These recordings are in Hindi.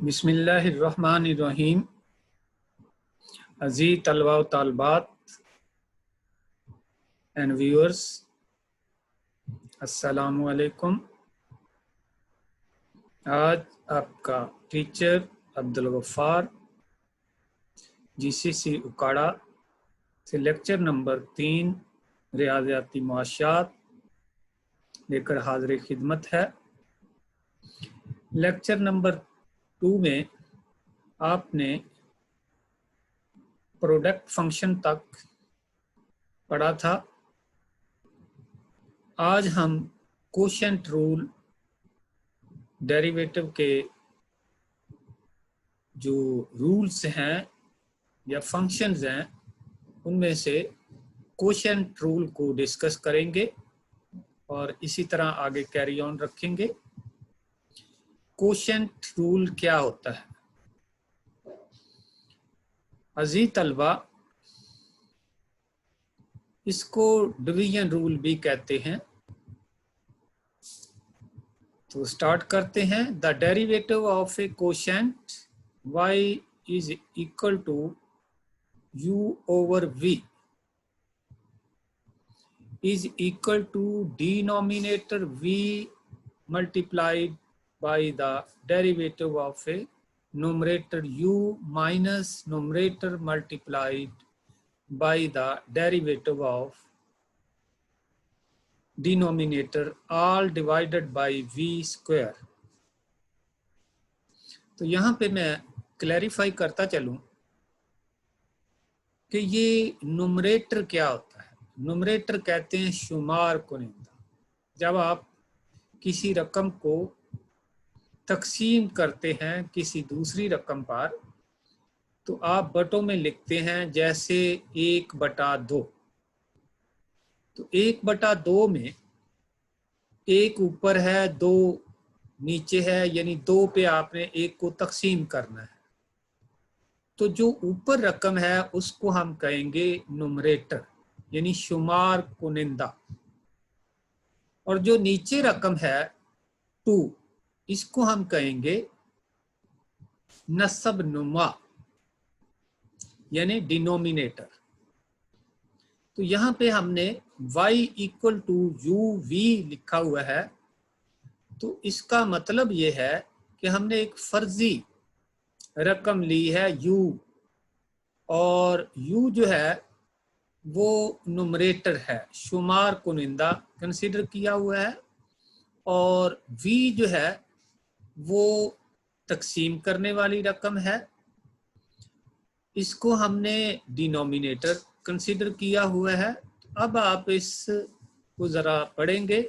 बिस्मिल्लाहिर्रहमानिर्रहीम। अज़ीज़ तलबा व तालिबात एंड व्यूअर्स, अस्सलामु अलैकुम। आज आपका टीचर अब्दुल गफ्फार जीसीसी उकाड़ा से लेक्चर नंबर 3 रियाज़ियाती मुआशात लेकर हाज़िर खिदमत है। लेक्चर नंबर 2 में आपने प्रोडक्ट फंक्शन तक पढ़ा था। आज हम कोशेंट रूल, डेरिवेटिव के जो रूल्स हैं या फंक्शंस हैं उनमें से कोशेंट रूल को डिस्कस करेंगे और इसी तरह आगे कैरी ऑन रखेंगे। कोशेंट रूल क्या होता है? अजीज तलबा, इसको डिवीजन रूल भी कहते हैं। तो स्टार्ट करते हैं। The derivative of a quotient y is equal to u over v is equal to denominator v multiplied by the derivative of a numerator u minus numerator multiplied by the derivative of denominator all divided by v square। तो यहाँ पे मैं क्लैरिफाई करता चलूँ कि ये नुमरेटर क्या होता है। नुमरेटर कहते हैं शुमार कुनिंदा। जब आप किसी रकम को तकसीम करते हैं किसी दूसरी रकम पर, तो आप बटों में लिखते हैं, जैसे 1/2। तो 1/2 में 1 ऊपर है, 2 नीचे है, यानी 2 पे आपने 1 को तकसीम करना है। तो जो ऊपर रकम है उसको हम कहेंगे नुमरेटर, यानी शुमार कुनिंदा। और जो नीचे रकम है 2, इसको हम कहेंगे नस्ब नुमा, यानी डिनोमिनेटर। तो यहाँ पे हमने y equal to u v लिखा हुआ है। तो इसका मतलब ये है कि हमने एक फर्जी रकम ली है u, और u जो है वो नुमरेटर है, शुमार कुनिंदा कंसीडर किया हुआ है, और v जो है वो तकसीम करने वाली रकम है, इसको हमने डिनोमिनेटर कंसीडर किया हुआ है। अब आप इसको ज़रा पढ़ेंगे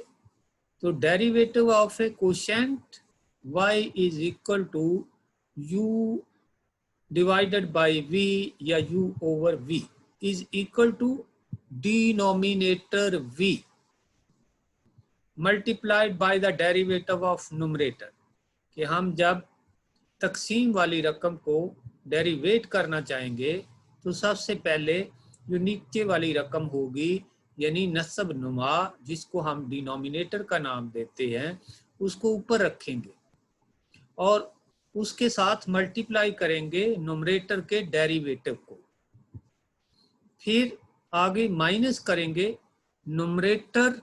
तो derivative of a quotient y is equal to u divided by v या u over v is equal to denominator v multiplied by the derivative of numerator. कि हम जब तकसीम वाली रकम को डेरिवेट करना चाहेंगे तो सबसे पहले जो नीचे वाली रकम होगी, यानी नस्ब नुमा, जिसको हम डिनोमिनेटर का नाम देते हैं, उसको ऊपर रखेंगे और उसके साथ मल्टीप्लाई करेंगे नुमरेटर के डेरिवेटिव को। फिर आगे माइनस करेंगे नुमरेटर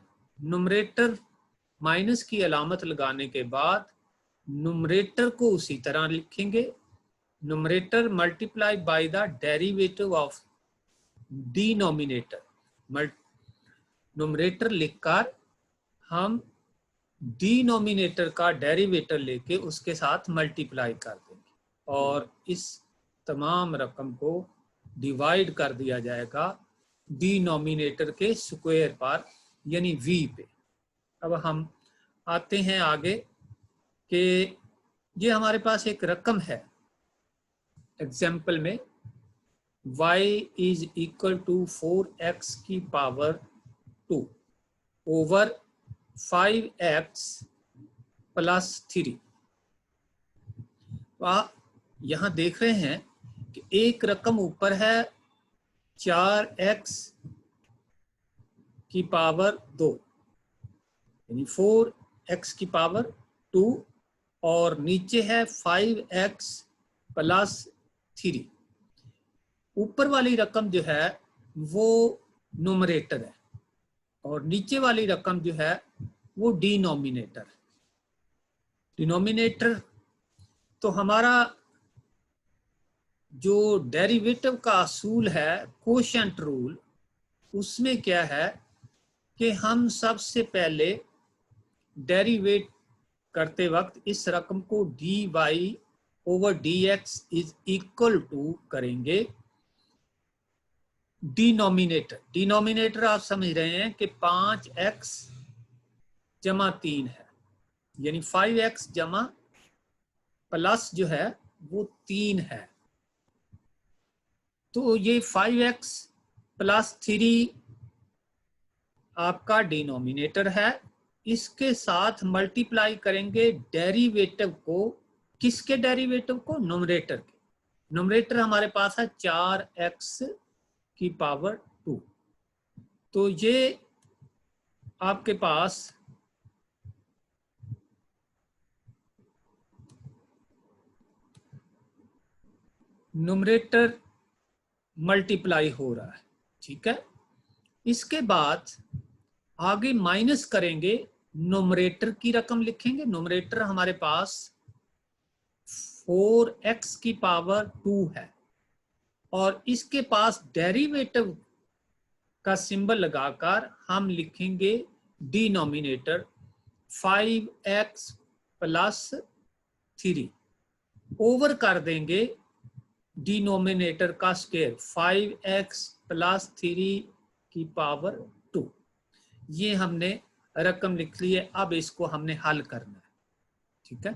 माइनस की अलामत लगाने के बाद नुमरेटर को उसी तरह लिखेंगे, numerator multiply by the derivative of denominator. Numerator लिखकर हम डिनोमिनेटर का डेरिवेटर लेके उसके साथ मल्टीप्लाई कर देंगे और इस तमाम रकम को डिवाइड कर दिया जाएगा डिनोमिनेटर के स्क्वायर पर, यानी v पे। अब हम आते हैं आगे कि ये हमारे पास एक रकम है। एग्जाम्पल में y is equal to 4x की पावर 2 ओवर 5x प्लस 3। तो आप यहाँ देख रहे हैं कि एक रकम ऊपर है 4x की पावर 2, यानी 4x की पावर 2 और नीचे है 5x प्लस 3। ऊपर वाली रकम जो है वो न्यूमरेटर है और नीचे वाली रकम जो है वो डिनोमिनेटर। डिनोमिनेटर तो हमारा जो डेरिवेटिव का असूल है कोशेंट रूल, उसमें क्या है कि हम सबसे पहले डेरिवेट करते वक्त इस रकम को dy over dx is equal to करेंगे डिनोमिनेटर। डिनोमिनेटर आप समझ रहे हैं कि 5x जमा 3 है, यानी 5x जमा प्लस जो है वो 3 है। तो ये 5x प्लस 3 आपका डिनोमिनेटर है। इसके साथ मल्टीप्लाई करेंगे डेरिवेटिव को। किसके डेरिवेटिव को? न्यूमरेटर के। न्यूमरेटर हमारे पास है 4x की पावर 2। तो ये आपके पास न्यूमरेटर मल्टीप्लाई हो रहा है, ठीक है। इसके बाद आगे माइनस करेंगे, न्यूमरेटर की रकम लिखेंगे। न्यूमरेटर हमारे पास 4x की पावर 2 है और इसके पास डेरिवेटिव का सिंबल लगाकर हम लिखेंगे डिनोमिनेटर 5x प्लस 3 ओवर कर देंगे डिनोमिनेटर का स्क्वायर 5x प्लस 3 की पावर 2। ये हमने रकम लिख ली है। अब इसको हमने हल करना है, ठीक है,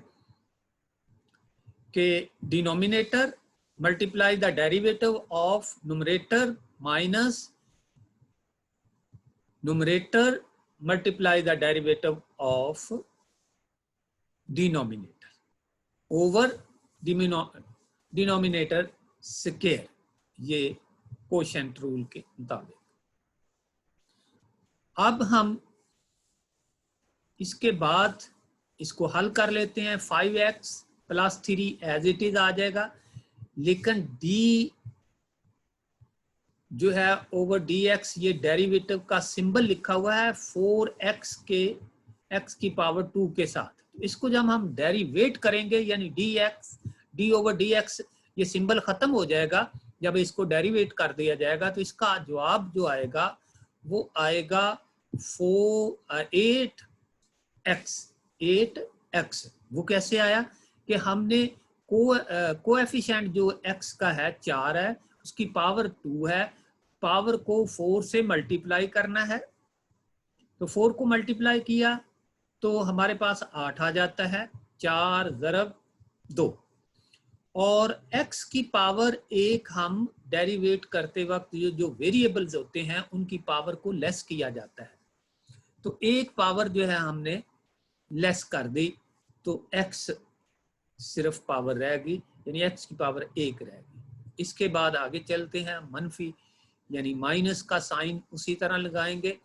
कि denominator multiply the derivative of numerator minus numerator multiply the derivative of denominator over denominator square, ये कोशेंट रूल के मुताबिक। अब हम इसके बाद इसको हल कर लेते हैं। 5x plus 3 as it is आ जाएगा, लेकिन d जो है ओवर dx, ये डेरिवेटिव का सिंबल लिखा हुआ है 4x के x की पावर 2 के साथ। इसको जब हम डेरिवेट करेंगे यानी d ओवर dx, ये सिंबल खत्म हो जाएगा। जब इसको डेरिवेट कर दिया जाएगा तो इसका जवाब जो आएगा वो आएगा 8x। वो कैसे आया कि हमने कोएफिशिएंट जो x का है 4 है, उसकी पावर 2 है, पावर को 4 से मल्टीप्लाई करना है। तो 4 को मल्टीप्लाई किया तो हमारे पास 8 आ जाता है, 4 ज़रब 2। और x की पावर 1 हम डेरिवेट करते वक्त जो वेरिएबल्स होते हैं उनकी पावर को लेस किया जाता है। तो एक पावर जो है हमने लेस कर दी, तो x सिर्फ पावर रहेगी, यानी x की पावर 1 रहेगी। इसके बाद आगे चलते हैं, मनफी यानी माइनस का साइन उसी तरह लगाएंगे,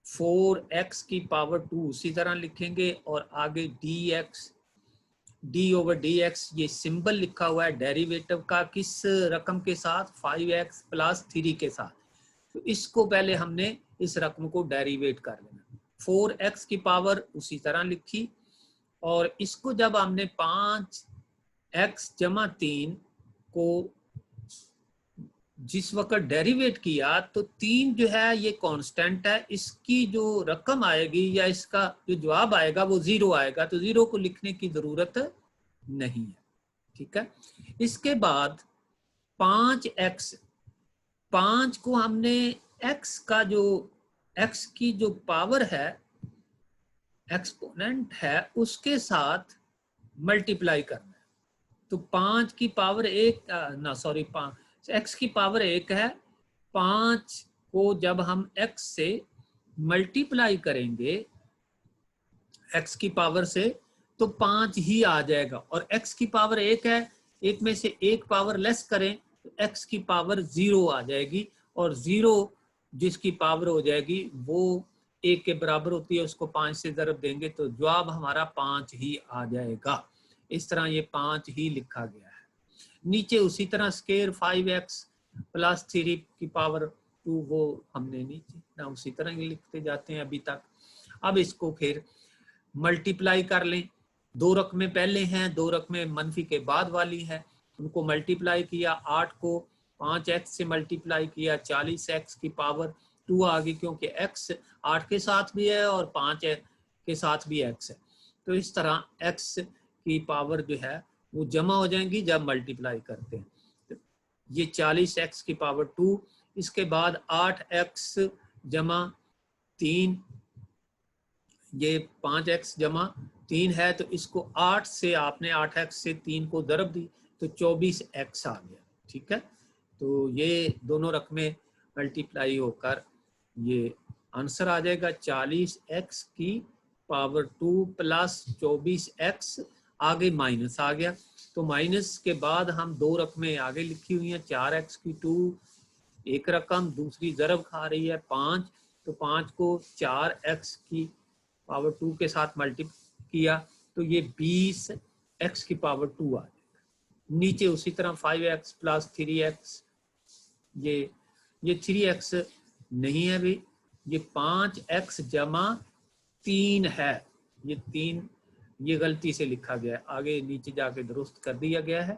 4x की पावर 2 उसी तरह लिखेंगे और आगे d ओवर dx, ये सिंबल लिखा हुआ है डेरिवेटिव का किस रकम के साथ? 5x प्लस 3 के साथ। तो इसको पहले हमने इस रकम को डेरिवेट कर लेना। 4x की पावर उसी तरह लिखी और इसको जब हमने 5x जमा 3 को जिस वक्त डेरिवेट किया तो 3 जो है ये कांस्टेंट है, इसकी जो रकम आएगी या इसका जो जवाब आएगा वो 0 आएगा। तो 0 को लिखने की जरूरत नहीं है, ठीक है। इसके बाद 5x, 5 को हमने x का जो x की जो पावर है, एक्सपोनेंट है, उसके साथ मल्टीप्लाई करना है। तो 5 की पावर 1 x की पावर 1 है, 5 को जब हम x से मल्टीप्लाई करेंगे x की पावर से तो 5 ही आ जाएगा। और x की पावर 1 है, 1 में से 1 पावर लेस करें तो x की पावर 0 आ जाएगी और 0 जिसकी पावर हो जाएगी वो 1 के बराबर होती है उसको 5 से ज़रब देंगे तो जवाब हमारा 5 ही आ जाएगा। इस तरह ये 5 ही लिखा गया है। नीचे उसी तरह स्केयर 5x प्लस 3 की पावर 2 वो हमने नीचे ना उसी तरह ही लिखते जाते हैं अभी तक। अब इसको फिर मल्टीप्लाई कर लें। 2 रकमें पहले हैं, 2 रकमें मनफी के बाद वाली है, उनको मल्टीप्लाई किया। 8 को 5x से मल्टीप्लाई किया, 40x की पावर 2 आ गई, क्योंकि x 8 के साथ भी है और 5 के साथ भी x है। तो इस तरह x की पावर जो है वो जमा हो जाएंगी जब मल्टीप्लाई करते हैं। तो ये 40x की पावर 2, इसके बाद 8x जमा 3, ये 5x जमा 3 है, तो इसको 8 से आपने 8x से 3 को ज़रब दी तो 24x आ गया। ठीक है, तो ये दोनों रकमें मल्टीप्लाई होकर ये आंसर आ जाएगा 40x की पावर 2 प्लस 24x, आगे माइनस आ गया। तो माइनस के बाद हम 2 रकमें आगे लिखी हुई हैं, 4x की 2 एक रकम, दूसरी ज़रब खा रही है 5, तो 5 को 4x की पावर 2 के साथ मल्टीप्लाई किया तो ये 20x की पावर 2 आ जाएगा। नीचे उसी तरह 5x प्लस 3x, ये 3x नहीं है भी, ये 5x जमा 3 है, ये 3 ये गलती से लिखा गया है, आगे नीचे जाके दुरुस्त कर दिया गया है।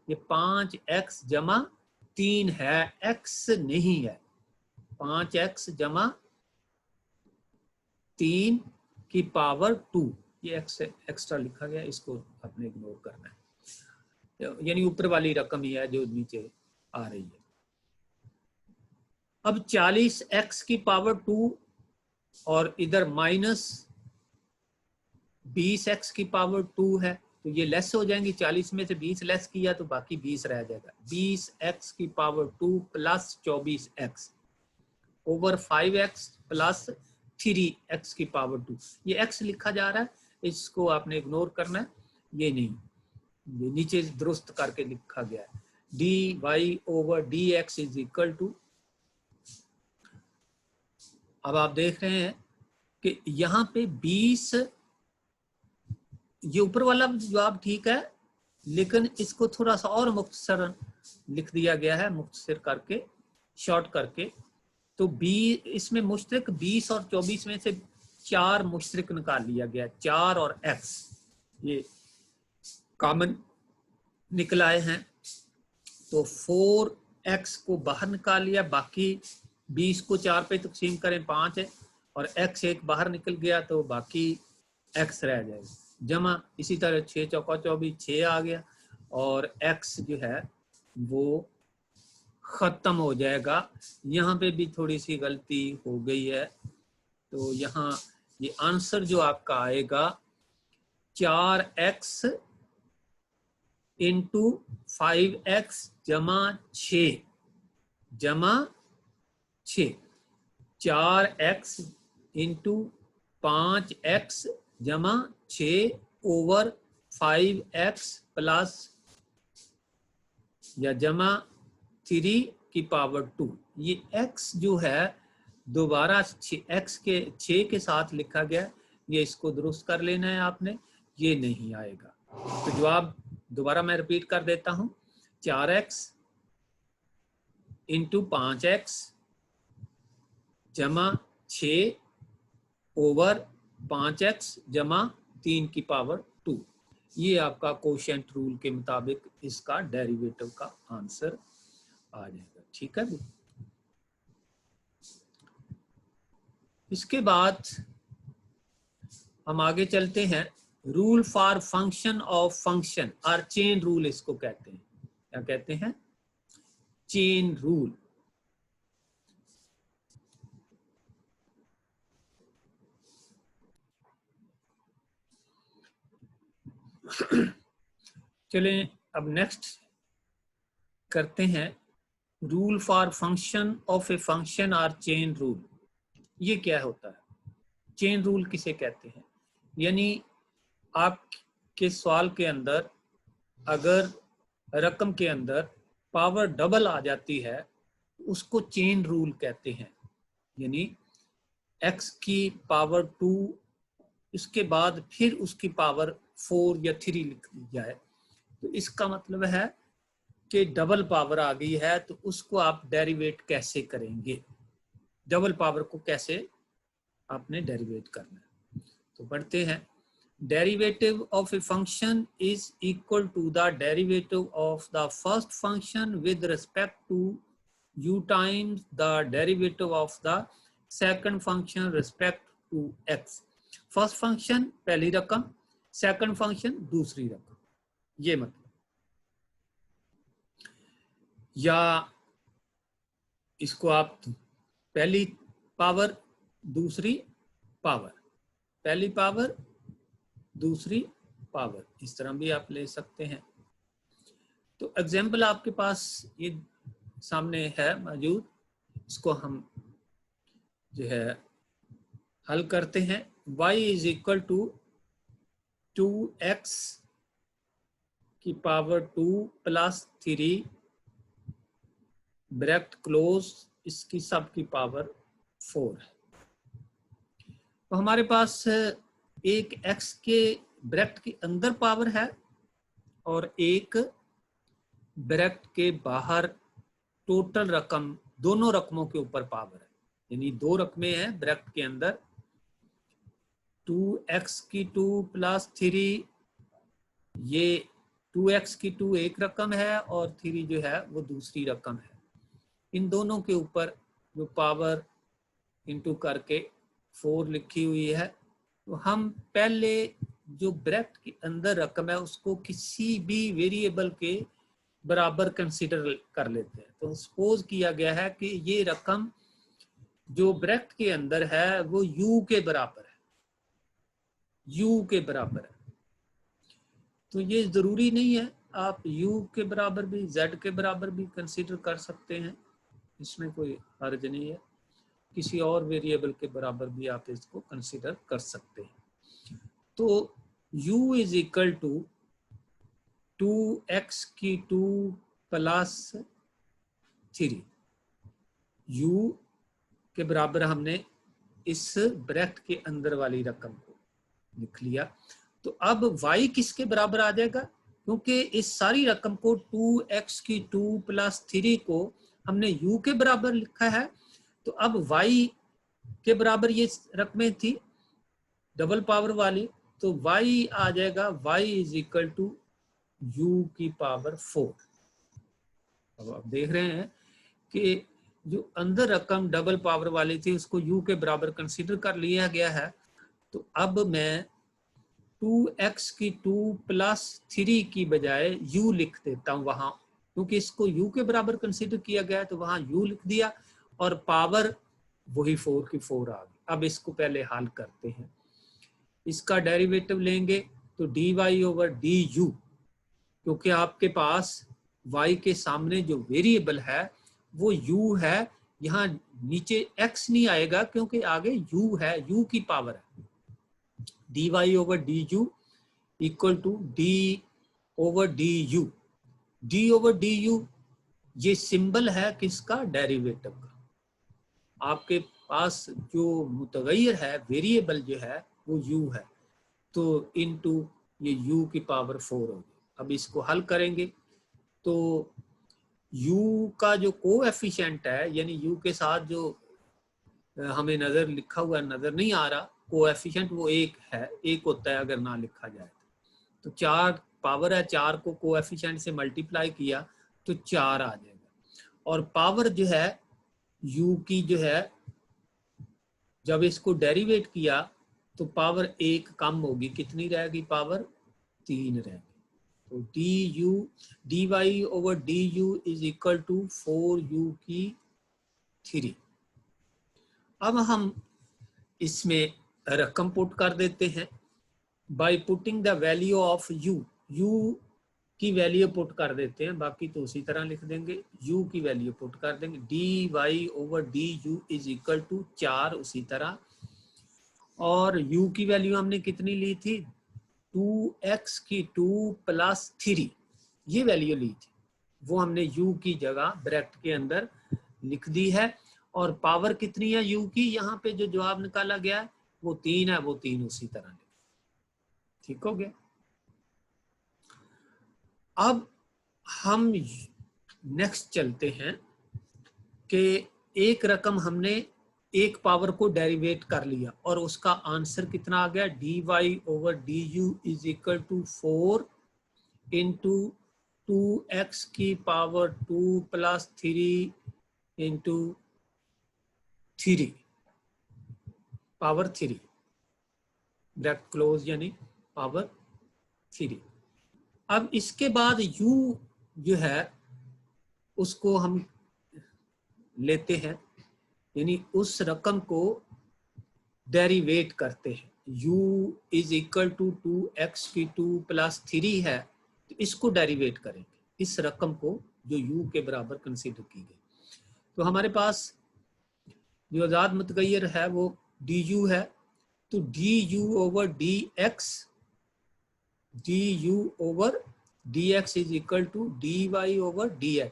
ये 5x जमा 3 है, x नहीं है। 5x जमा 3 की पावर 2, ये x एक्स्ट्रा लिखा गया, इसको आपने इग्नोर करना है, यानी ऊपर वाली रकम ही है जो नीचे आ रही है। अब 40x की पावर 2 और इधर माइनस 20x की पावर 2 है, तो ये लेस हो जाएंगी। 40 में से 20 लेस किया तो बाकी 20 रह जाएगा। 20x की power 2 plus 24x over 5x plus 3x की पावर 2, ये x लिखा जा रहा है, इसको आपने इग्नोर करना है, ये नहीं, ये नीचे दुरुस्त करके लिखा गया है। dy over dx is equal to, अब आप देख रहे हैं कि यहाँ पे 20, ये ऊपर वाला जवाब ठीक है, लेकिन इसको थोड़ा सा और मुख्तसर लिख दिया गया है, मुख्तसर करके, शॉर्ट करके। तो 20 इसमें मुश्तरक 20 और 24 में से 4 मुश्तरक निकाल लिया गया, 4 और x ये कॉमन निकल आए हैं। तो 4x को बाहर निकाल लिया, बाकी 20 को 4 पे तकसीम करें 5 है, और x एक बाहर निकल गया तो बाकी x रह जाएगा, जमा इसी तरह 6 चौका 24, 6 आ गया, और x जो है वो ख़त्म हो जाएगा। यहाँ पे भी थोड़ी सी गलती हो गई है, तो यहाँ ये आंसर जो आपका आएगा 4x इंटू 5x जमा 6 जमा 6, 4x इंटू 5x जमा 6 ओवर 5x प्लस या जमा 3 की पावर 2। ये x जो है दोबारा x के 6 के साथ लिखा गया, ये इसको दुरुस्त कर लेना है आपने, ये नहीं आएगा। तो जवाब दोबारा मैं रिपीट कर देता हूं, 4x इंटू 5x जमा 6 ओवर 5x जमा 3 की पावर 2, ये आपका कोशेंट रूल के मुताबिक इसका डेरिवेटिव का आंसर आ जाएगा। ठीक है, इसके बाद हम आगे चलते हैं। Rule for function of function और चेन रूल इसको कहते हैं। क्या कहते हैं? Chain rule. चलें अब नेक्स्ट करते हैं, rule for function of a function और चेन रूल। ये क्या होता है? चेन रूल किसे कहते हैं? यानी आपके सवाल के अंदर अगर रकम के अंदर पावर डबल आ जाती है उसको चेन रूल कहते हैं। यानी x की पावर 2, इसके बाद फिर उसकी पावर 4 या 3 लिख दी जाए, तो इसका मतलब है कि डबल पावर आ गई है, तो उसको आप डेरिवेट कैसे करेंगे, डबल पावर को कैसे आपने डेरिवेट करना है। तो पढ़ते हैं, derivative of a function is equal to the derivative of the first function with respect to u times the derivative of the second function respect to x। First function पहली रकम, सेकंड फंक्शन दूसरी रकम, ये मतलब। या इसको आप पहली पावर दूसरी पावर, पहली पावर दूसरी पावर, इस तरह भी आप ले सकते हैं। तो एग्जाम्पल आपके पास ये सामने है मौजूद, इसको हम जो है हल करते हैं। y is equal to 2x की पावर 2 प्लस 3 ब्रैकेट क्लोज, इसकी सब की पावर 4 है। तो हमारे पास एक x के ब्रैकेट के अंदर पावर है और एक ब्रैकेट के बाहर टोटल रकम, दोनों रकमों के ऊपर पावर है, यानी दो रकमें हैं ब्रैकेट के अंदर, 2x की 2 प्लस 3, ये 2x की 2 एक रकम है और 3 जो है वो दूसरी रकम है। इन दोनों के ऊपर जो पावर इंटू करके 4 लिखी हुई है। तो हम पहले जो ब्रैकेट के अंदर रकम है उसको किसी भी वेरिएबल के बराबर कंसीडर कर लेते हैं। तो सपोज किया गया है कि ये रकम जो ब्रैकेट के अंदर है वो u के बराबर है, u के बराबर है। तो ये जरूरी नहीं है, आप u के बराबर भी z के बराबर भी कंसीडर कर सकते हैं, इसमें कोई हर्ज नहीं है। किसी और वेरिएबल के बराबर भी आप इसको कंसीडर कर सकते हैं। तो u is equal to 2x की 2 प्लस 3, u के बराबर हमने इस ब्रैकेट के अंदर वाली रकम को लिख लिया। तो अब y किसके बराबर आ जाएगा, क्योंकि इस सारी रकम को 2x की 2 प्लस 3 को हमने u के बराबर लिखा है। तो अब y के बराबर ये रकमें थी डबल पावर वाली, तो y आ जाएगा y is equal to u की पावर 4। अब आप देख रहे हैं कि जो अंदर रकम डबल पावर वाली थी उसको u के बराबर कंसीडर कर लिया गया है। तो अब मैं 2x की 2 प्लस 3 की बजाय u लिख देता हूं वहां, क्योंकि इसको u के बराबर कंसीडर किया गया है तो वहां u लिख दिया और पावर वही 4 की 4 आ गई। अब इसको पहले हल करते हैं, इसका डेरिवेटिव लेंगे तो dy ओवर du, क्योंकि आपके पास y के सामने जो वेरिएबल है वो u है, यहाँ नीचे x नहीं आएगा क्योंकि आगे u है, u की पावर है। dy over du equal to d over du, d over du ये सिंबल है किसका, डेरिवेटिव का। आपके पास जो मुतगय्यर है, वेरिएबल जो है वो u है, तो इनटू ये u की पावर 4 होगी। अब इसको हल करेंगे तो u का जो कोएफिशिएंट है, यानी u के साथ जो हमें नजर लिखा हुआ नजर नहीं आ रहा कोएफिशिएंट, वो एक है, एक होता है अगर ना लिखा जाए तो 4 पावर है, 4 को कोएफिशिएंट से मल्टीप्लाई किया तो 4 आ जाएगा। और पावर जो है u की जो है, जब इसको डेरिवेट किया तो पावर 1 कम होगी, कितनी रहेगी, पावर 3 रहेगी। तो dy over du is equal to 4u की 3। अब हम इसमें रकम पुट कर देते हैं by putting the value of u की वैल्यू पुट कर देते हैं, बाकी तो उसी तरह लिख देंगे, u की वैल्यू पुट कर देंगे, dy over du is equal to 4 उसी तरह। और u की वैल्यू हमने कितनी ली थी, 2x की 2 प्लस 3 ये वैल्यू ली थी, वो हमने u की जगह ब्रैकेट के अंदर लिख दी है। और पावर कितनी है u की, यहाँ पे जो जवाब निकाला गया है वो 3 है, वो 3 उसी तरह लिख। ठीक हो गया। अब हम नेक्स्ट चलते हैं कि एक रकम हमने एक पावर को डेरिवेट कर लिया और उसका आंसर कितना आ गया, dy/du is equal to 4 into 2x की power 2 plus 3 into 3 power 3 bracket close यानी पावर 3। अब इसके बाद u जो है उसको हम लेते हैं, यानी उस रकम को डेरिवेट करते हैं। u is equal to 2x की 2 प्लस 3 है, तो इसको डेरिवेट करेंगे, इस रकम को जो u के बराबर कंसीडर की गई। तो हमारे पास जो आजाद मुतगय्यर है वो du है, तो du over dx is equal to dy over dx।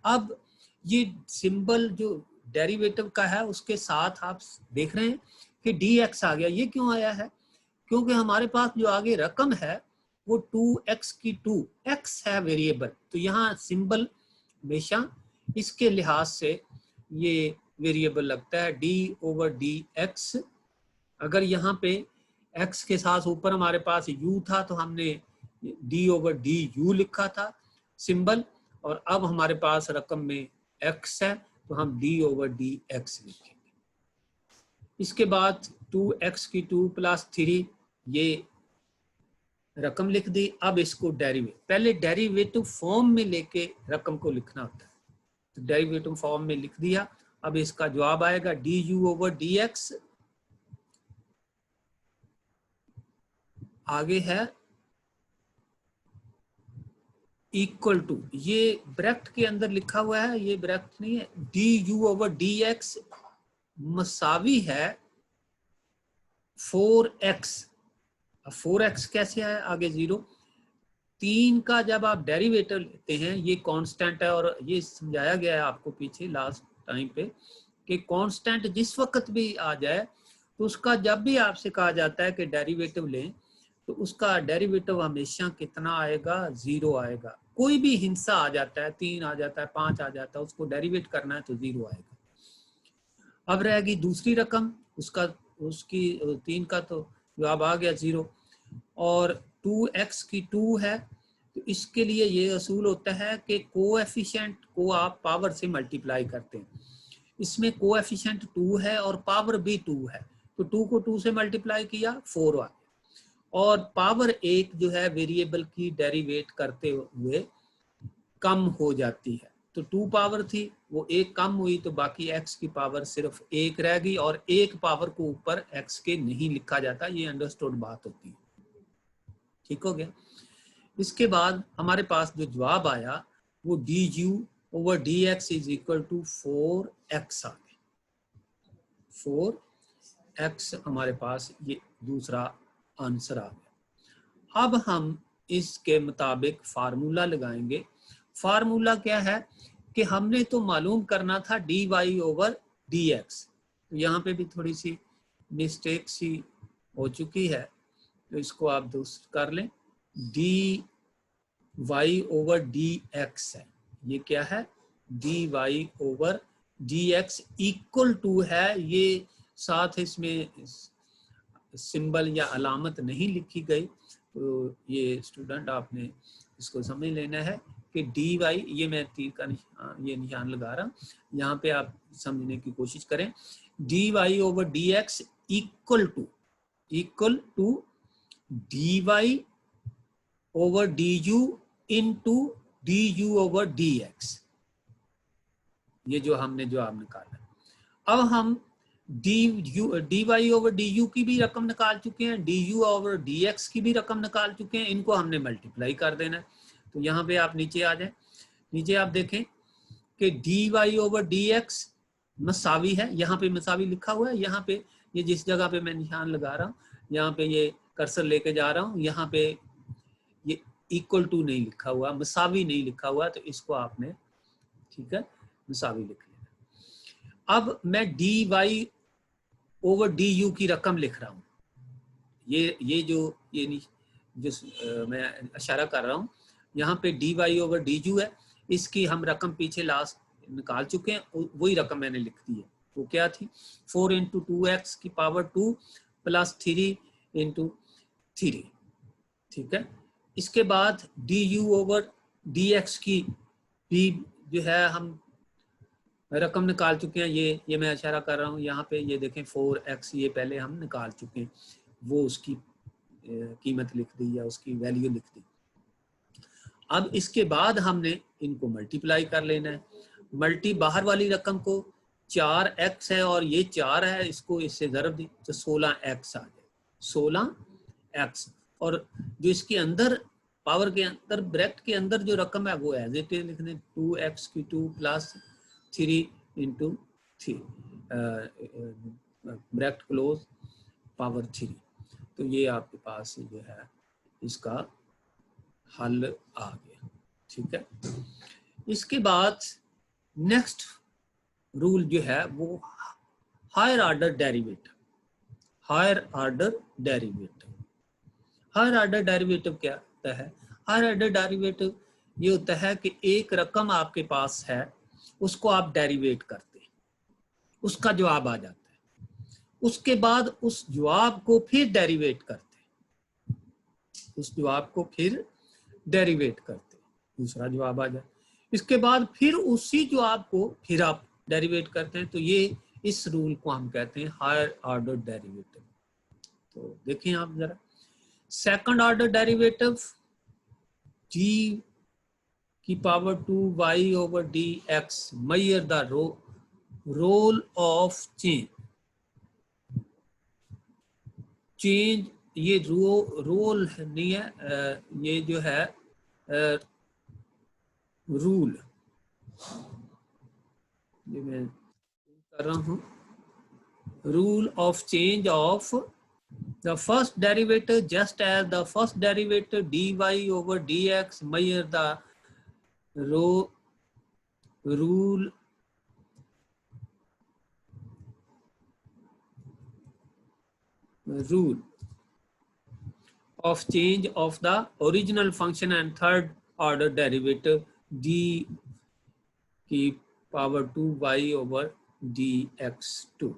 अब ये सिंबल जो डेरिवेटिव का है उसके साथ आप देख रहे हैं कि dx आ गया। ये क्यों आया है, क्योंकि हमारे पास जो आगे रकम है वो 2x की 2 x है वेरिएबल, तो यहाँ सिंबल हमेशा इसके लिहाज से ये वेरिएबल लगता है d ओवर dx। अगर यहाँ पे x के साथ ऊपर हमारे पास u था तो हमने d ओवर du लिखा था सिंबल, और अब हमारे पास रकम में x है तो हम d ओवर dx लिखेंगे। इसके बाद 2x की 2 प्लस 3 ये रकम लिख दी। अब इसको पहले डेरिवेटिव फॉर्म में लेके रकम को लिखना होता है, तो डेरिवेटिव फॉर्म में लिख दिया। अब इसका जवाब आएगा du ओवर dx, आगे है इक्वल टू, ये ब्रैकेट के अंदर लिखा हुआ है, ये ब्रैकेट नहीं है, du ओवर dx मसावी है 4x। 4x कैसे है, आगे 0। 3 का जब आप डेरिवेटिव लेते हैं, ये कांस्टेंट है, और ये समझाया गया है आपको पीछे लास्ट टाइम पे कि कांस्टेंट जिस वक्त भी आ जाए तो उसका जब भी आपसे कहा जाता है कि डेरिवेटिव लें तो उसका डेरिवेटिव हमेशा कितना आएगा, 0 आएगा। कोई भी हिस्सा आ जाता है, 3 आ जाता है, 5 आ जाता है, उसको डेरिवेट करना है तो 0 आएगा। अब रहेगी दूसरी रकम, उसकी 3 का तो जवाब आ गया 0, और 2x की 2 है, तो इसके लिए ये असूल होता है कि कोएफिशिएंट को आप पावर से मल्टीप्लाई करते हैं। इसमें कोएफिशिएंट 2 है और पावर भी 2 है, तो 2 को 2 से मल्टीप्लाई किया 4 आ गया, और पावर 1 जो है वेरिएबल की डेरिवेट करते हुए कम हो जाती है, तो 2 पावर थी वो 1 कम हुई, तो बाकी x की पावर सिर्फ 1 रह गई, और 1 पावर को ऊपर x के नहीं लिखा जाता, ये अंडरस्टूड बात होती है। ठीक हो गया। इसके बाद हमारे पास जो जवाब आया वो du over dx is equal to 4x आ गया। 4x हमारे पास ये दूसरा आंसर आ गया। अब हम इसके मुताबिक फार्मूला लगाएंगे। फार्मूला क्या है कि हमने तो मालूम करना था dy ओवर dx, तो यहाँ पे भी थोड़ी सी मिस्टेक सी हो चुकी है, तो इसको आप दुरुस्त कर लें। dy ओवर dx है, ये क्या है, dy over dx equal to है, ये साथ इसमें सिंबल या अलामत नहीं लिखी गई, तो ये स्टूडेंट आपने इसको समझ लेना है कि dy, ये मैं तीर का ये निशान लगा रहा हूँ, यहाँ पे आप समझने की कोशिश करें। dy over dx equal to dy over du into du over dx, ये जो हमने जवाब निकाला। अब हम dy ओवर du की भी रकम निकाल चुके हैं, du ओवर dx की भी रकम निकाल चुके हैं, इनको हमने मल्टीप्लाई कर देना है। तो यहाँ पे आप नीचे आ जाए, नीचे आप देखें कि dy ओवर dx मसावी है, यहाँ पे मसावी लिखा हुआ है, यहाँ पे ये जिस जगह पे मैं निशान लगा रहा हूँ, यहाँ पे ये कर्सर लेके जा रहा हूँ, यहाँ पे ये इक्वल टू नहीं लिखा हुआ, मसावी नहीं लिखा हुआ, तो इसको आपने, ठीक है, मसावी लिख लेना। अब मैं d y over d u की रकम लिख रहा हूँ। ये जो मैं इशारा कर रहा हूँ, यहाँ पे d y over d u है, इसकी हम रकम पीछे लास्ट निकाल चुके हैं, वही रकम मैंने लिख दी है। वो क्या थी? 4 इंटू 2x की पावर 2 प्लस 3 इंटू 3, ठीक है। इसके बाद D you over d x की भी जो है हम रकम निकाल चुके हैं। ये मैं इशारा कर रहा हूँ यहाँ पे, ये देखें 4x ये पहले हम निकाल चुके हैं, वो उसकी कीमत लिख दी या उसकी वैल्यू लिख दी। अब इसके बाद हमने इनको मल्टीप्लाई कर लेना है। मल्टी बाहर वाली रकम को 4x है और ये 4 है, इसको इससे ज़रब दी तो 16x आ जाए, 16x। और जो इसके अंदर पावर के अंदर ब्रैकेट के अंदर जो रकम है वो एज इट इज लिख दें, 2x की 2 plus 3 into 3 bracket close power 3। तो ये आपके पास जो है इसका हल आ गया, ठीक है। इसके बाद नेक्स्ट रूल जो है वो higher order derivative. Higher order derivative, higher order derivative क्या होता है? हायर ऑर्डर डेरिवेटिव ये होता है कि एक रकम आपके पास है, उसको आप डेरिवेट करते हैं, उसका जवाब आ जाता है, उसके बाद उस जवाब को फिर डेरिवेट करते हैं, उस जवाब को फिर डेरिवेट करते हैं, दूसरा जवाब आ जाए, इसके बाद फिर उसी जवाब को फिर आप डेरिवेट करते हैं। तो ये इस रूल को हम कहते हैं हायर ऑर्डर डेरिवेटिव। तो देखिए आप जरा, सेकंड ऑर्डर डेरिवेटिव g की power 2 y over d x measure the role of change. Change ये रोल नहीं है, ये जो है रूल, ये मैं कर रहा हूँ, rule of change of the first derivative just as the first derivative dy over dx measure the rule of change of the original function and third order derivative d की power 2y over dx2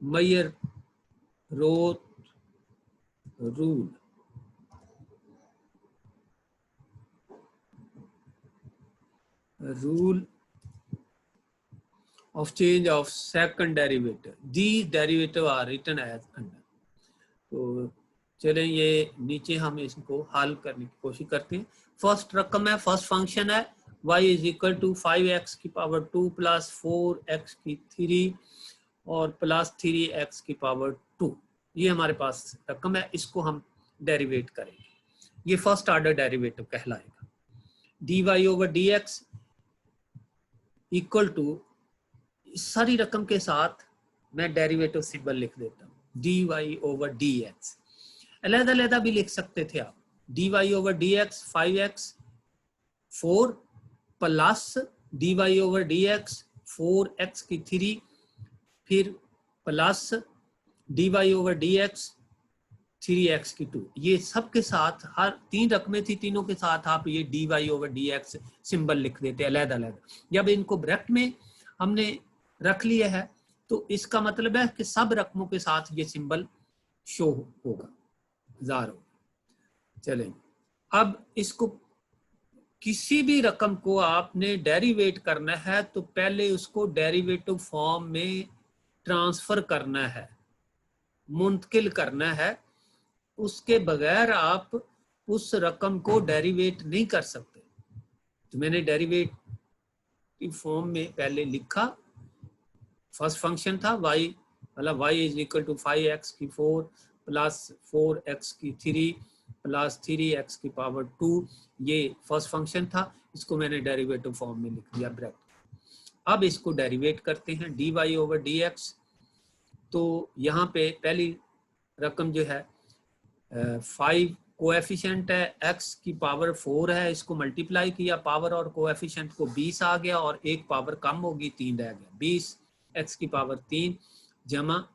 measure rule of change of second derivative. These derivative are written as under. तो चलें ये नीचे हम इसको हल करने की कोशिश करते हैं। फर्स्ट रकम है, फर्स्ट फंक्शन है y is equal to 5x की पावर 2 प्लस 4x की 3 और प्लस 3x की पावर 2। ये हमारे पास रकम है, इसको हम डेरिवेट करेंगे, ये फर्स्ट ऑर्डर डेरिवेटिव कहलाएगा। dy over dx equal to, सारी रकम के साथ मैं डेरिवेटिव सिंबल लिख देता हूँ, dy ओवर dx। अलग-अलग भी लिख सकते थे आप, dy over dx 5x 4 plus dy over dx 4x की 3 फिर plus dy over dx 3x की 2। ये सब के साथ, हर तीन रकमें थी, तीनों के साथ आप ये dy ओवर dx सिंबल लिख देते अलग-अलग। जब इनको ब्रैकेट में हमने रख लिया है तो इसका मतलब है कि सब रकमों के साथ ये सिंबल शो होगा, ज़ाहिर होगा। चलें, अब इसको किसी भी रकम को आपने डेरिवेट करना है तो पहले उसको डेरिवेटिव फॉर्म में ट्रांसफर करना है, मुंतकिल करना है, उसके बगैर आप उस रकम को डेरिवेट नहीं कर सकते। तो मैंने डेरिवेटिव फॉर्म में पहले लिखा, फर्स्ट फंक्शन था y, मतलब y is equal to 5x की 4 प्लस 4x की 3 प्लस 3x की पावर 2, ये फर्स्ट फंक्शन था, इसको मैंने डेरिवेटिव फॉर्म में लिख दिया ब्रैकेट। अब इसको डेरिवेट करते हैं dy ओवर dx। तो यहाँ पे पहली रकम जो है 5 कोएफिशिएंट है, x की पावर 4 है, इसको मल्टीप्लाई किया, पावर और कोएफिशिएंट को 20 आ गया और एक पावर कम होगी 3 रह गया, x की पावर 3 जमा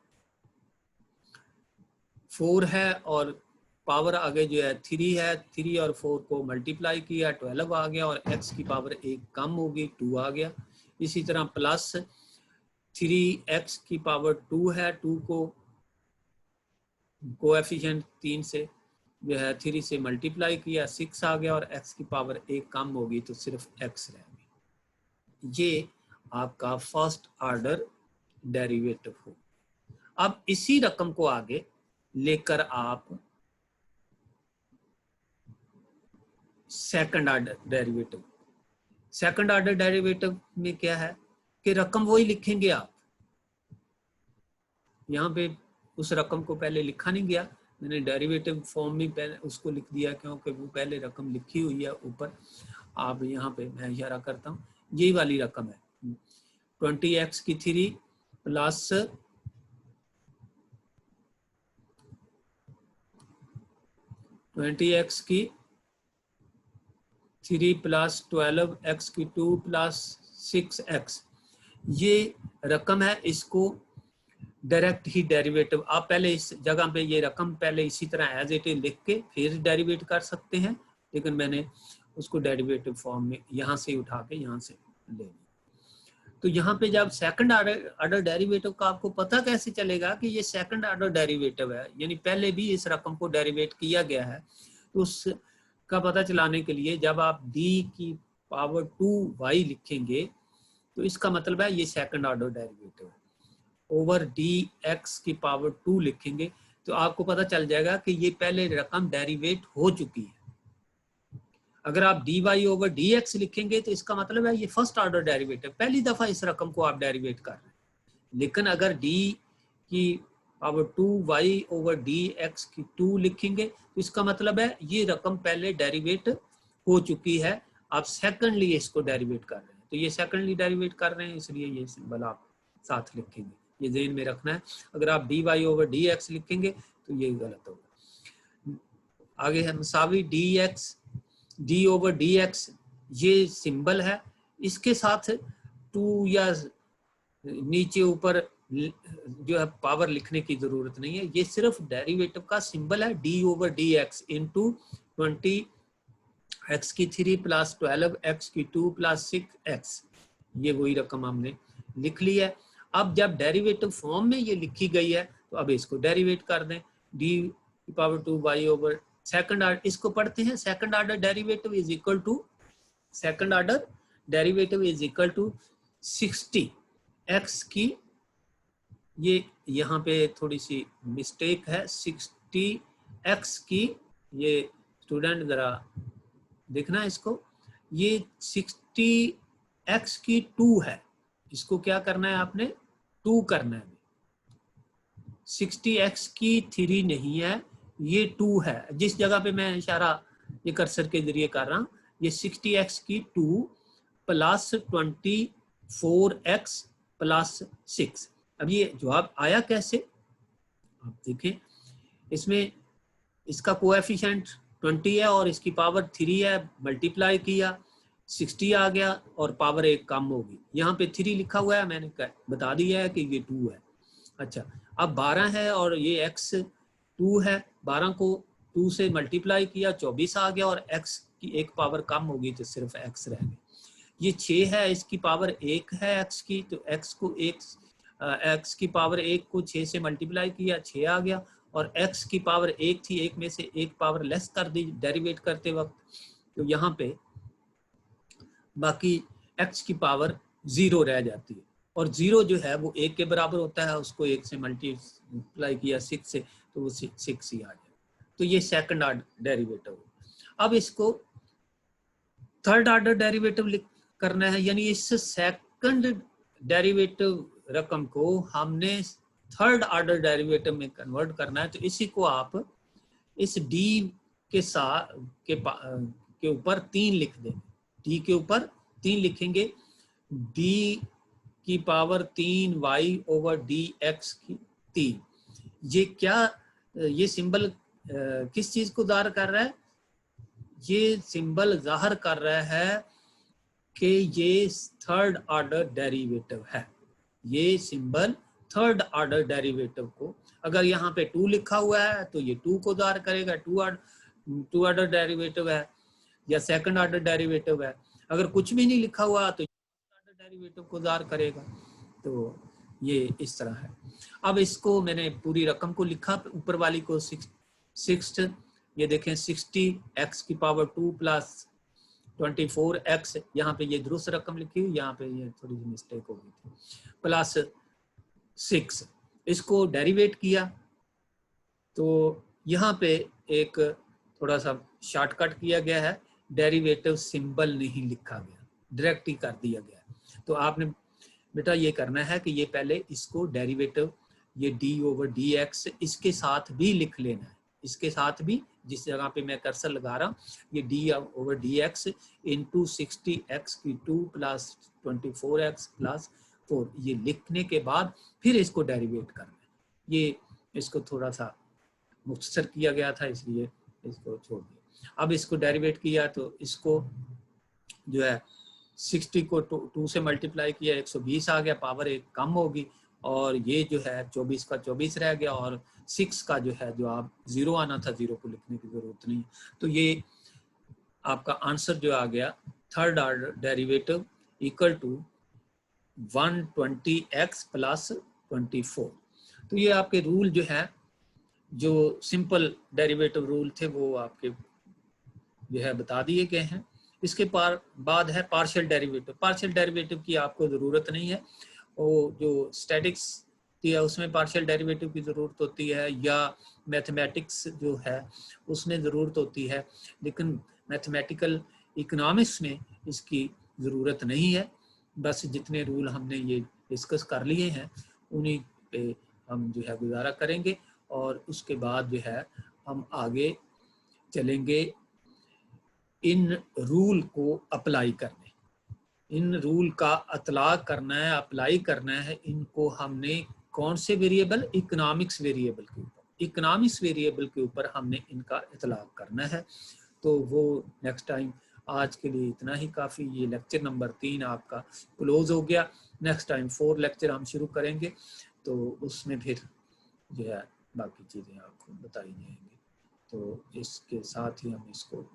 4 है और पावर आगे जो है 3 है, 3 और 4 को मल्टीप्लाई किया 12 आ गया और x की पावर 1 कम होगी 2 आ गया। इसी तरह प्लस 3x की पावर 2 है, 2 को कोएफिशिएंट 3 से जो है 3 से मल्टीप्लाई किया 6 आ गया और x की पावर 1 कम होगी तो सिर्फ x रह गई। ये आपका फर्स्ट ऑर्डर डेरिवेटिव हो। अब इसी रकम को आगे लेकर आप second order derivative, second order derivative में क्या है कि रकम वही लिखेंगे आप। यहाँ पे उस रकम को पहले लिखा नहीं गया, मैंने डेरिवेटिव फॉर्म में पहले उसको लिख दिया क्योंकि वो पहले रकम लिखी हुई है ऊपर। आप यहाँ पे मैं इशारा करता हूँ, यही वाली रकम है 20x की 3 प्लस 20x की 3 प्लस 12x की 2 प्लस 6x, ये रकम है। इसको डायरेक्ट ही डेरिवेटिव आप पहले इस जगह पे ये रकम पहले इसी तरह एज इट इज लिख के फिर डेरिवेट कर सकते हैं, लेकिन मैंने उसको डेरिवेटिव फॉर्म में यहाँ से उठा के यहाँ से ले लिया। तो यहाँ पे जब सेकंड ऑर्डर डेरिवेटिव का आपको पता कैसे चलेगा कि ये सेकंड ऑर्डर डेरिवेटिव है, यानी पहले भी इस रकम को डेरिवेट किया गया है, तो उसका पता चलाने के लिए जब आप d की पावर 2y लिखेंगे तो इसका मतलब है ये सेकंड ऑर्डर डेरिवेटिव है। ओवर dx की पावर 2 लिखेंगे तो आपको पता चल जाएगा कि ये पहले रकम डेरिवेट हो चुकी है। अगर आप dy ओवर dx लिखेंगे तो इसका मतलब है ये फर्स्ट ऑर्डर डेरिवेटिव, पहली दफा इस रकम को आप डेरिवेट कर रहे हैं। लेकिन अगर d की पावर 2y ओवर dx की 2 लिखेंगे तो इसका मतलब है ये रकम पहले डेरिवेट हो चुकी है, आप सेकंडली इसको डेरिवेट कर रहे हैं। तो ये सेकंडली डेरिवेट कर रहे हैं इसलिए ये सिंबल आप साथ लिखेंगे, ये ज़हन में रखना है। अगर आप dy ओवर dx लिखेंगे तो ये गलत होगा। आगे है मसावी d ओवर dx, ये सिंबल है, इसके साथ 2 या नीचे ऊपर जो है पावर लिखने की जरूरत नहीं है, ये सिर्फ डेरिवेटिव का सिंबल है d over dx into 20x की 3 प्लस 12x की 2 प्लस 6x, ये वही रकम हमने लिख ली है। अब जब डेरिवेटिव फॉर्म में ये लिखी गई है तो अब इसको डेरिवेट कर दें, d की power 2y over second order, इसको पढ़ते हैं second order derivative is equal to, second order derivative is equal to 60x की, ये यहाँ पे थोड़ी सी मिस्टेक है, 60x की, ये स्टूडेंट जरा देखना इसको, ये 60x की 2 है, इसको क्या करना है आपने 2 करना है। 60x की 3 नहीं है, ये 2 है। जिस जगह पे मैं इशारा ये कर्सर के जरिए कर रहा हूँ, ये 60x की 2 प्लस 24x प्लस 6। अब ये जवाब आया कैसे आप देखें, इसमें इसका कोएफिशिएंट 20 है और इसकी पावर 3 है, मल्टीप्लाई किया 60 आ गया और पावर 1 कम होगी। यहाँ पे 3 लिखा हुआ है, मैंने बता दिया है कि ये 2 है। अच्छा, अब 12 है और ये x 2 है, 12 को 2 से मल्टीप्लाई किया 24 आ गया और x की 1 पावर कम होगी तो सिर्फ x रह गई। ये 6 है, इसकी पावर 1 है x की, तो x को x की पावर 1 को 6 से मल्टीप्लाई किया 6 आ गया और x की पावर 1 थी, 1 में से 1 पावर लेस कर दी डेरिवेट करते वक्त, तो यहाँ पे बाकी x की पावर 0 रह जाती है और 0 जो है वो 1 के बराबर होता है, उसको 1 से मल्टीप्लाई किया 6 से तो वो 6 ही आ जाए। तो ये सेकंड ऑर्डर डेरिवेटिव। अब इसको थर्ड ऑर्डर डेरिवेटिव करना है, यानी इस सेकंड डेरिवेटिव रकम को हमने थर्ड ऑर्डर डेरिवेटिव में कन्वर्ट करना है। तो इसी को आप इस d के साथ के ऊपर 3 लिख दें, d के ऊपर 3 लिखेंगे, d की पावर 3y ओवर dx की 3। ये क्या, ये सिंबल किस चीज को जाहिर कर रहा है, ये सिंबल जाहिर कर रहा है कि ये थर्ड ऑर्डर डेरिवेटिव है। ये सिंबल थर्ड ऑर्डर डेरिवेटिव को, अगर यहाँ पे 2 लिखा हुआ है तो ये 2 को ज़ाहिर करेगा, 2 ऑर्डर डेरिवेटिव है या सेकंड ऑर्डर डेरिवेटिव है। अगर कुछ भी नहीं लिखा हुआ तो ऑर्डर डेरिवेटिव को ज़ाहिर करेगा। तो ये इस तरह है। अब इसको मैंने पूरी रकम को लिखा, ऊपर वाली को 6 ये देखें 60x की पावर 2 प्लस 24x, यहाँ पे ये दुरुस्त रकम लिखी हुई, यहाँ पे ये थोड़ी सी मिस्टेक हो गई थी, प्लस 6। इसको डेरिवेट किया तो यहाँ पे एक थोड़ा सा शॉर्टकट किया गया है, डेरिवेटिव सिंबल नहीं लिखा गया, डायरेक्ट ही कर दिया गया। तो आपने बेटा ये करना है कि ये पहले इसको डेरिवेटिव ये d/dx इसके साथ भी लिख लेना है, इसके साथ भी, जिस जगह पे मैं कर्सर लगा रहा हूँ, ये d/dx इंटू 60x की 2 प्लस 24x प्लस 4, ये लिखने के बाद फिर इसको डेरिवेट करना है। ये इसको थोड़ा सा मुख्तसर किया गया था इसलिए इसको छोड़ दिया। अब इसको डेरिवेट किया तो इसको जो है 60 को 2 से मल्टीप्लाई किया, 120 आ गया, पावर 1 कम होगी, और ये जो है 24 का 24 रह गया, और 6 का जो है जो आप 0 आना था, 0 को लिखने की जरूरत नहीं। तो ये आपका आंसर जो आ गया third order derivative equal to 120x plus 24। तो ये आपके रूल जो है, जो सिंपल डेरिवेटिव रूल थे, वो आपके जो है बता दिए गए हैं। इसके बाद है पार्शियल डेरिवेटिव। पार्शियल डेरिवेटिव की आपको ज़रूरत नहीं है, वो जो स्टैटिक्स है उसमें पार्शियल डेरिवेटिव की ज़रूरत होती है, या मैथमेटिक्स जो है उसमें ज़रूरत होती है, लेकिन मैथमेटिकल इकोनॉमिक्स में इसकी ज़रूरत नहीं है। बस जितने रूल हमने ये डिस्कस कर लिए हैं उन्हीं पे हम जो है गुजारा करेंगे, और उसके बाद जो है हम आगे चलेंगे इन रूल को अप्लाई करने। इन रूल का अतलाक करना है, अप्लाई करना है। इनको हमने कौन से वेरिएबल, इकोनॉमिक्स वेरिएबल के ऊपर, इकोनॉमिक्स वेरिएबल के ऊपर हमने इनका इतलाक करना है। तो वो नेक्स्ट टाइम, आज के लिए इतना ही काफ़ी। ये लेक्चर नंबर 3 आपका क्लोज हो गया। नेक्स्ट टाइम 4 लेक्चर हम शुरू करेंगे, तो उसमें फिर जो है बाकी चीज़ें आपको बताई जाएंगी। तो इसके साथ ही हम इसको